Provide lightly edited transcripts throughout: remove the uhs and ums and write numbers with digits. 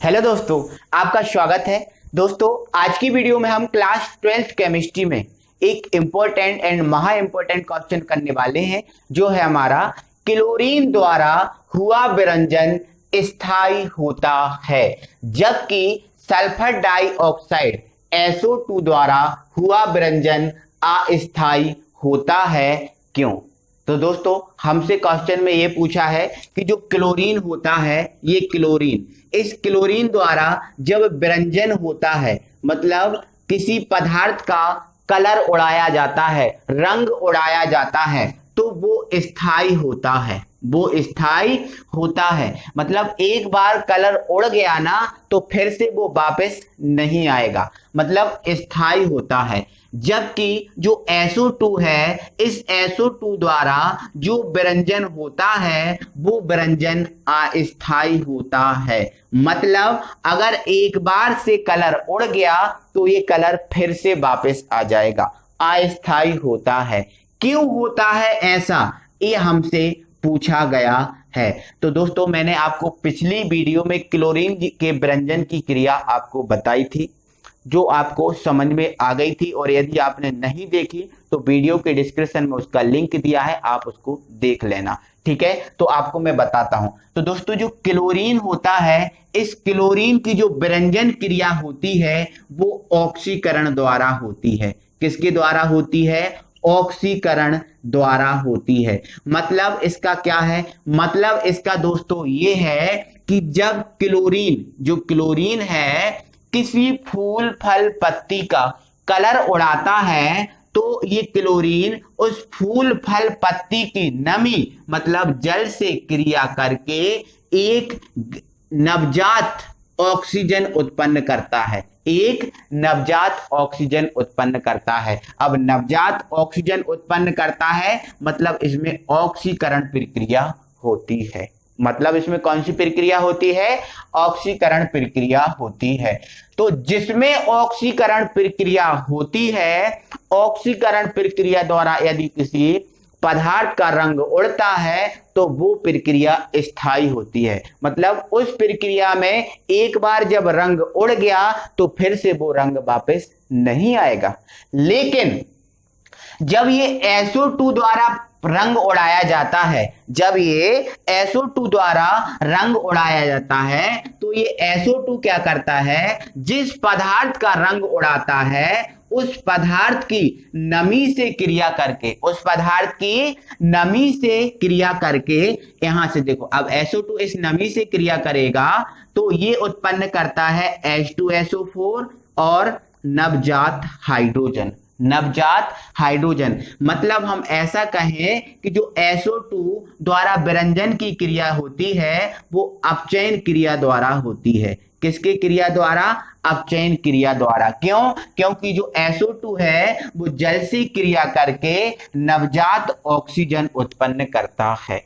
Hello दोस्तों, आपका स्वागत है। दोस्तों, आज की वीडियो में हम क्लास 12th केमिस्ट्री में एक इम्पोर्टेंट एंड महा इम्पोर्टेंट क्वेश्चन करने वाले हैं, जो है हमारा क्लोरीन द्वारा हुआ विरंजन स्थायी होता है, जबकि सल्फर डाइऑक्साइड SO2 द्वारा हुआ विरंजन अस्थायी होता है, क्यों? तो दोस्तों, हमसे क्वेश्चन में ये पूछा है कि जो क्लोरीन होता है, ये क्लोरीन, इस क्लोरीन द्वारा जब विरंजन होता है, मतलब किसी पदार्थ का कलर उड़ाया जाता है, रंग उड़ाया जाता है, तो वो स्थायी होता है। वो स्थायी होता है मतलब एक बार कलर उड़ गया ना, तो फिर से वो वापस नहीं आएगा, मतलब स्थायी होता है। जबकि जो SO2 है, इस SO2 द्वारा जो विरंजन होता है, वो विरंजन अस्थायी होता है। मतलब अगर एक बार से कलर उड़ गया तो ये कलर फिर से वापस आ जाएगा, अस्थायी होता है। क्यों होता है ऐसा, ये हमसे पूछा गया है। तो दोस्तों, मैंने आपको पिछली वीडियो में क्लोरीन के विरंजन की क्रिया आपको बताई थी, जो आपको समझ में आ गई थी, और यदि आपने नहीं देखी तो वीडियो के डिस्क्रिप्शन में उसका लिंक दिया है, आप उसको देख लेना। ठीक है, तो आपको मैं बताता हूं। तो दोस्तों, जो क्लोरीन होता है, इस क्लोरीन की जो विरंजन क्रिया होती है, वो ऑक्सीकरण द्वारा होती है। किसके द्वारा होती है? ऑक्सीकरण द्वारा होती है। मतलब इसका क्या है? मतलब इसका दोस्तों ये है कि जब क्लोरीन, जो क्लोरीन है, किसी फूल फल पत्ती का कलर उड़ाता है, तो ये क्लोरीन उस फूल फल पत्ती की नमी, मतलब जल से क्रिया करके एक नवजात ऑक्सीजन उत्पन्न करता है। एक नवजात ऑक्सीजन उत्पन्न करता है। अब नवजात ऑक्सीजन उत्पन्न करता है, मतलब इसमें ऑक्सीकरण प्रक्रिया होती है। मतलब इसमें कौन सी प्रक्रिया होती है? ऑक्सीकरण प्रक्रिया होती है। तो जिसमें ऑक्सीकरण प्रक्रिया होती है, ऑक्सीकरण प्रक्रिया द्वारा यदि किसी पदार्थ का रंग उड़ता है, तो वो प्रक्रिया स्थायी होती है। मतलब उस प्रक्रिया में एक बार जब रंग उड़ गया तो फिर से वो रंग वापस नहीं आएगा। लेकिन जब ये SO2 द्वारा रंग उड़ाया जाता है, जब ये SO2 द्वारा रंग उड़ाया जाता है, तो ये SO2 क्या करता है? जिस पदार्थ का रंग उड़ाता है, उस पदार्थ की नमी से क्रिया करके, उस पदार्थ की नमी से क्रिया करके, यहां से देखो, अब SO2 इस नमी से क्रिया करेगा तो ये उत्पन्न करता है H2SO4 और नवजात हाइड्रोजन। नवजात हाइड्रोजन मतलब हम ऐसा कहें कि जो SO2 द्वारा विरंजन की क्रिया होती है, वो अपचयन क्रिया द्वारा होती है। किसके क्रिया द्वारा? अपचयन क्रिया द्वारा। क्यों? क्योंकि जो SO2 है, वो जल से क्रिया करके नवजात ऑक्सीजन उत्पन्न करता है।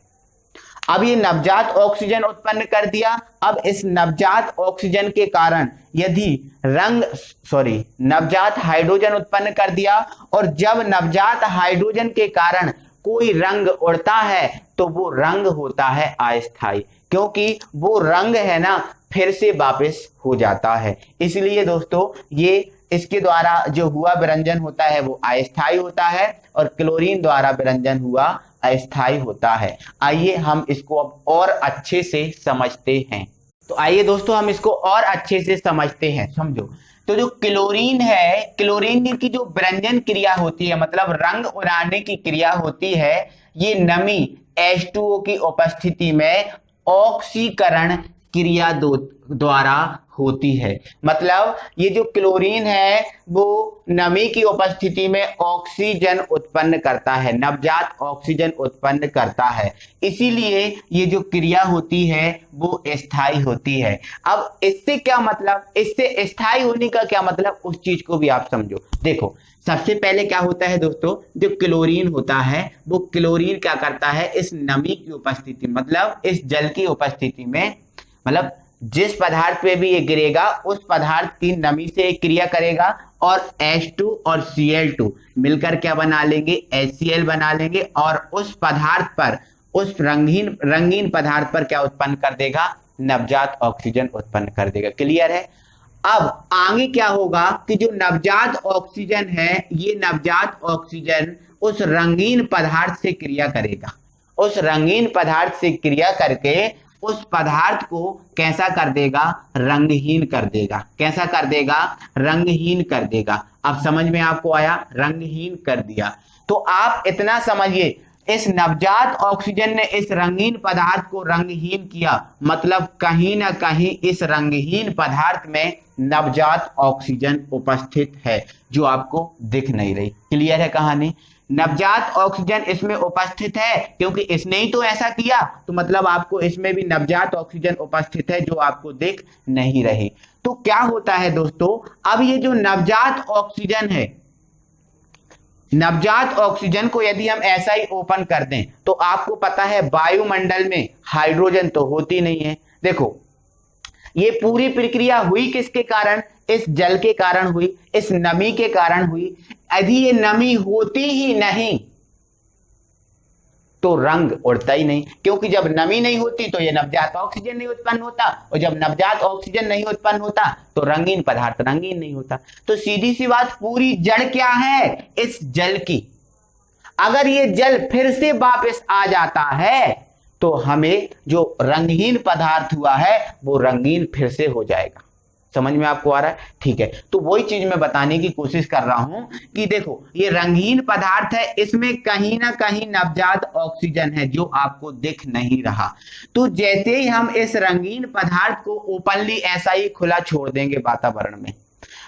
अब ये नवजात ऑक्सीजन उत्पन्न कर दिया। अब इस नवजात ऑक्सीजन के कारण यदि नवजात हाइड्रोजन उत्पन्न कर दिया, और जब नवजात हाइड्रोजन के कारण कोई रंग उड़ता है, तो वो रंग होता है अस्थायी, क्योंकि वो रंग है ना, फिर से वापस हो जाता है। इसलिए दोस्तों, ये इसके द्वारा जो हुआ विरंजन होता है वो अस्थायी होता है, और क्लोरीन द्वारा विरंजन हुआ अस्थायी होता है। आइए हम इसको अब और अच्छे से समझते हैं। तो आइए दोस्तों, हम इसको और अच्छे से समझते हैं। समझो, तो जो क्लोरीन है, क्लोरीन की जो विरंजन क्रिया होती है, मतलब रंग उड़ाने की क्रिया होती है, ये नमी H2O की उपस्थिति में ऑक्सीकरण क्रिया द्वारा होती है। मतलब ये जो क्लोरीन है, वो नमी की उपस्थिति में ऑक्सीजन उत्पन्न करता है, नवजात ऑक्सीजन उत्पन्न करता है। इसीलिए ये जो क्रिया होती है वो स्थायी होती है। अब इससे क्या मतलब, इससे स्थायी होने का क्या मतलब, उस चीज को भी आप समझो। देखो, सबसे पहले क्या होता है दोस्तों, जो क्लोरीन होता है, वो क्लोरीन क्या करता है? इस नमी की उपस्थिति, मतलब इस जल की उपस्थिति में, मतलब जिस पदार्थ पे भी ये गिरेगा, उस पदार्थ की नमी से क्रिया करेगा, और H2 और Cl2 मिलकर क्या बना लेंगे? HCl बना लेंगे, और उस पदार्थ पर, उस रंगीन पदार्थ पर क्या उत्पन्न कर देगा? नवजात ऑक्सीजन उत्पन्न कर देगा। क्लियर है? अब आगे क्या होगा कि जो नवजात ऑक्सीजन है, ये नवजात ऑक्सीजन उस रंगीन पदार्थ से क्रिया करेगा, उस रंगीन पदार्थ से क्रिया करके उस पदार्थ को कैसा कर देगा? रंगहीन कर देगा। कैसा कर देगा? रंगहीन कर देगा। अब समझ में आपको आया? रंगहीन कर दिया। तो आप इतना समझिए, इस नवजात ऑक्सीजन ने इस रंगीन पदार्थ को रंगहीन किया, मतलब कहीं ना कहीं इस रंगहीन पदार्थ में नवजात ऑक्सीजन उपस्थित है, जो आपको दिख नहीं रही। क्लियर है कहानी? नवजात ऑक्सीजन इसमें उपस्थित है, क्योंकि इसने ही तो ऐसा किया, तो मतलब आपको इसमें भी नवजात ऑक्सीजन उपस्थित है, जो आपको दिख नहीं रही। तो क्या होता है दोस्तों, अब ये जो नवजात ऑक्सीजन है, नवजात ऑक्सीजन को यदि हम ऐसा ही ओपन कर दें, तो आपको पता है वायुमंडल में हाइड्रोजन तो होती नहीं है। देखो, ये पूरी प्रक्रिया हुई किसके कारण? इस जल के कारण हुई, इस नमी के कारण हुई। यदि ये नमी होती ही नहीं तो रंग उड़ता ही नहीं, क्योंकि जब नमी नहीं होती तो ये नवजात ऑक्सीजन नहीं उत्पन्न होता, और जब नवजात ऑक्सीजन नहीं उत्पन्न होता तो रंगीन पदार्थ रंगीन नहीं होता। तो सीधी सी बात, पूरी जड़ क्या है? इस जल की। अगर ये जल फिर से वापस आ जाता है तो हमें जो रंगहीन पदार्थ हुआ है वो रंगीन फिर से हो जाएगा। समझ में आपको आ रहा है? ठीक है। तो वही चीज मैं बताने की कोशिश कर रहा हूं कि देखो, ये रंगीन पदार्थ है, इसमें कहीं ना कहीं नवजात ऑक्सीजन है, जो आपको दिख नहीं रहा। तो जैसे ही हम इस रंगीन पदार्थ को ओपनली ऐसा ही खुला छोड़ देंगे वातावरण में,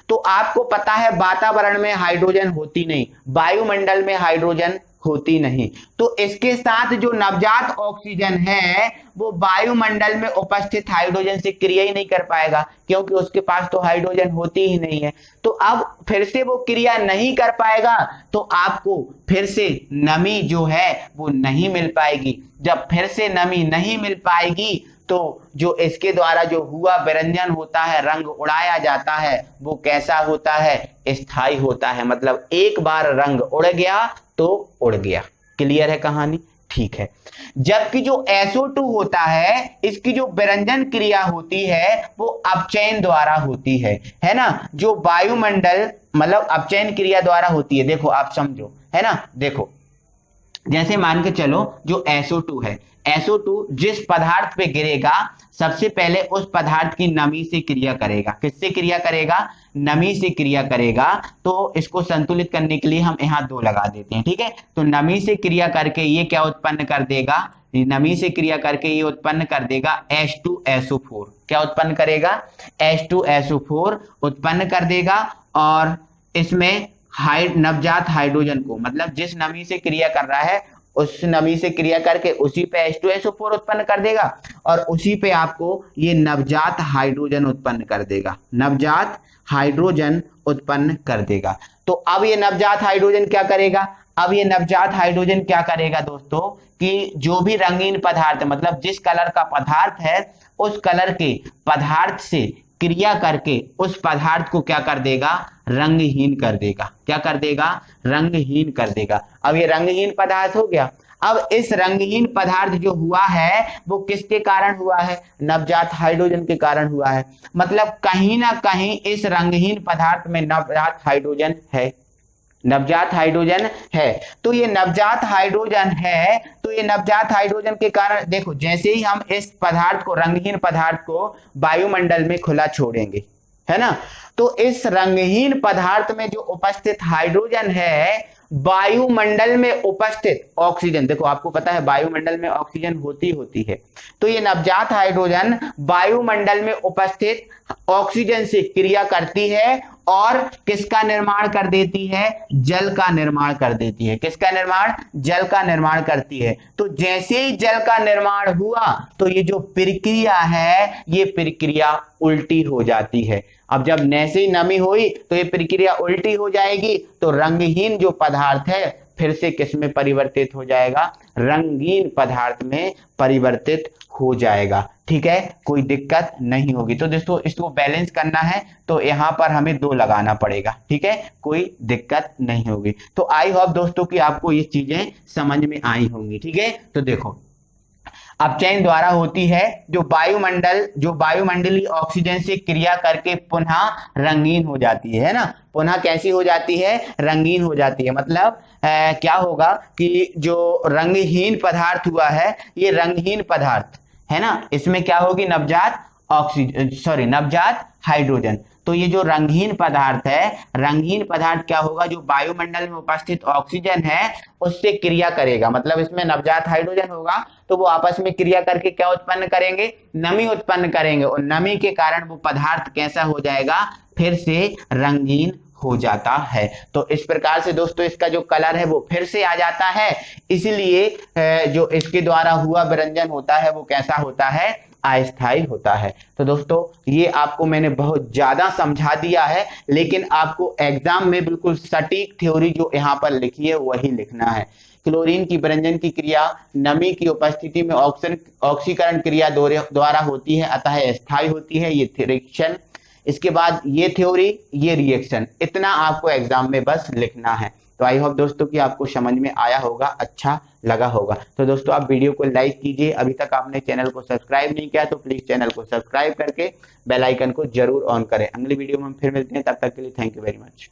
तो आपको पता है वातावरण में हाइड्रोजन होती नहीं, वायुमंडल में हाइड्रोजन होती नहीं। तो इसके साथ जो नवजात ऑक्सीजन है वो वायुमंडल में उपस्थित हाइड्रोजन से क्रिया ही नहीं कर पाएगा, क्योंकि उसके पास तो हाइड्रोजन होती ही नहीं है। तो अब फिर से वो क्रिया नहीं कर पाएगा, तो आपको फिर से नमी जो है वो नहीं मिल पाएगी। जब फिर से नमी नहीं मिल पाएगी तो जो इसके द्वारा जो हुआ विरंजन होता है, रंग उड़ाया जाता है, वो कैसा होता है? स्थायी होता है। मतलब एक बार रंग उड़ गया तो उड़ गया। क्लियर है कहानी? ठीक है। जबकि जो SO2 होता है, इसकी जो विरंजन क्रिया होती है वो अपचयन द्वारा होती है ना? जो वायुमंडल मतलब अपचयन क्रिया द्वारा होती है। देखो आप समझो, है ना? देखो, जैसे मान के चलो जो SO2 है, SO2 जिस पदार्थ पे गिरेगा सबसे पहले उस पदार्थ की नमी से क्रिया करेगा। किससे क्रिया करेगा? नमी से क्रिया करेगा। तो इसको संतुलित करने के लिए हम यहाँ 2 लगा देते हैं, ठीक है? तो नमी से क्रिया करके ये क्या उत्पन्न कर देगा? नमी से क्रिया करके ये उत्पन्न कर देगा H2SO4। क्या उत्पन्न करेगा? H2SO4 उत्पन्न कर देगा। और इसमें नवजात हाइड्रोजन को, मतलब जिस नमी से क्रिया कर रहा है उस नमी से क्रिया करके उसी पे H2SO4 उत्पन्न कर देगा, और उसी पे आपको ये नवजात हाइड्रोजन उत्पन्न कर देगा। नवजात हाइड्रोजन उत्पन्न कर देगा। तो अब ये नवजात हाइड्रोजन क्या करेगा? अब ये नवजात हाइड्रोजन क्या करेगा दोस्तों, कि जो भी रंगीन पदार्थ, मतलब जिस कलर का पदार्थ है उस कलर के पदार्थ से क्रिया करके उस पदार्थ को क्या कर देगा? रंगहीन कर देगा। क्या कर देगा? रंगहीन कर देगा। अब ये रंगहीन पदार्थ हो गया। अब इस रंगहीन पदार्थ जो हुआ है वो किसके कारण हुआ है? नवजात हाइड्रोजन के कारण हुआ है। मतलब कहीं ना कहीं इस रंगहीन पदार्थ में नवजात हाइड्रोजन है, नवजात हाइड्रोजन है। तो ये नवजात हाइड्रोजन है, तो ये नवजात हाइड्रोजन के कारण देखो, जैसे ही हम इस पदार्थ को, रंगहीन पदार्थ को वायुमंडल में खुला छोड़ेंगे, है ना, तो इस रंगहीन पदार्थ में जो उपस्थित हाइड्रोजन है, वायुमंडल में उपस्थित ऑक्सीजन, देखो आपको पता है वायुमंडल में ऑक्सीजन होती है, तो ये नवजात हाइड्रोजन वायुमंडल में उपस्थित ऑक्सीजन से क्रिया करती है और किसका निर्माण कर देती है? जल का निर्माण कर देती है। किसका निर्माण? जल का निर्माण करती है। तो जैसे ही जल का निर्माण हुआ तो ये जो प्रक्रिया है ये प्रक्रिया उल्टी हो जाती है। अब जब जैसे ही नमी हुई तो ये प्रक्रिया उल्टी हो जाएगी, तो रंगहीन जो पदार्थ है फिर से किस में परिवर्तित हो जाएगा? रंगीन पदार्थ में परिवर्तित हो जाएगा। ठीक है, कोई दिक्कत नहीं होगी। तो दोस्तों इसको बैलेंस करना है तो यहाँ पर हमें 2 लगाना पड़ेगा। ठीक है, कोई दिक्कत नहीं होगी। तो आई होप दोस्तों कि आपको ये चीजें समझ में आई होंगी। ठीक है, तो देखो अपचयन द्वारा होती है, जो वायुमंडलीय ऑक्सीजन से क्रिया करके पुनः रंगीन हो जाती है ना। पुनः कैसी हो जाती है? रंगीन हो जाती है। मतलब क्या होगा कि जो रंगहीन पदार्थ हुआ है, ये रंगहीन पदार्थ है ना, इसमें क्या होगी? नवजात हाइड्रोजन। तो ये जो रंगहीन पदार्थ है, रंगहीन पदार्थ क्या होगा? जो वायुमंडल में उपस्थित ऑक्सीजन है उससे क्रिया करेगा, मतलब इसमें नवजात हाइड्रोजन होगा, तो वो आपस में क्रिया करके क्या उत्पन्न करेंगे? नमी उत्पन्न करेंगे, और नमी के कारण वो पदार्थ कैसा हो जाएगा? फिर से रंगीन हो जाता है। तो इस प्रकार से दोस्तों इसका जो कलर है वो फिर से आ जाता है, इसलिए जो इसके द्वारा हुआ विरंजन होता है वो कैसा होता है? अस्थायी होता है। तो दोस्तों ये आपको मैंने बहुत ज्यादा समझा दिया है, लेकिन आपको एग्जाम में बिल्कुल सटीक थ्योरी जो यहाँ पर लिखी है वही लिखना है। क्लोरीन की विरंजन की क्रिया नमी की उपस्थिति में ऑक्सीकरण क्रिया द्वारा होती है, अतः अस्थायी होती है। ये रिएक्शन, इसके बाद ये थ्योरी, ये रिएक्शन, इतना आपको एग्जाम में बस लिखना है। तो आई होप दोस्तों कि आपको समझ में आया होगा, अच्छा लगा होगा। तो दोस्तों आप वीडियो को लाइक कीजिए, अभी तक आपने चैनल को सब्सक्राइब नहीं किया तो प्लीज चैनल को सब्सक्राइब करके बेल आइकन को जरूर ऑन करें। अगली वीडियो में हम फिर मिलते हैं, तब तक के लिए थैंक यू वेरी मच।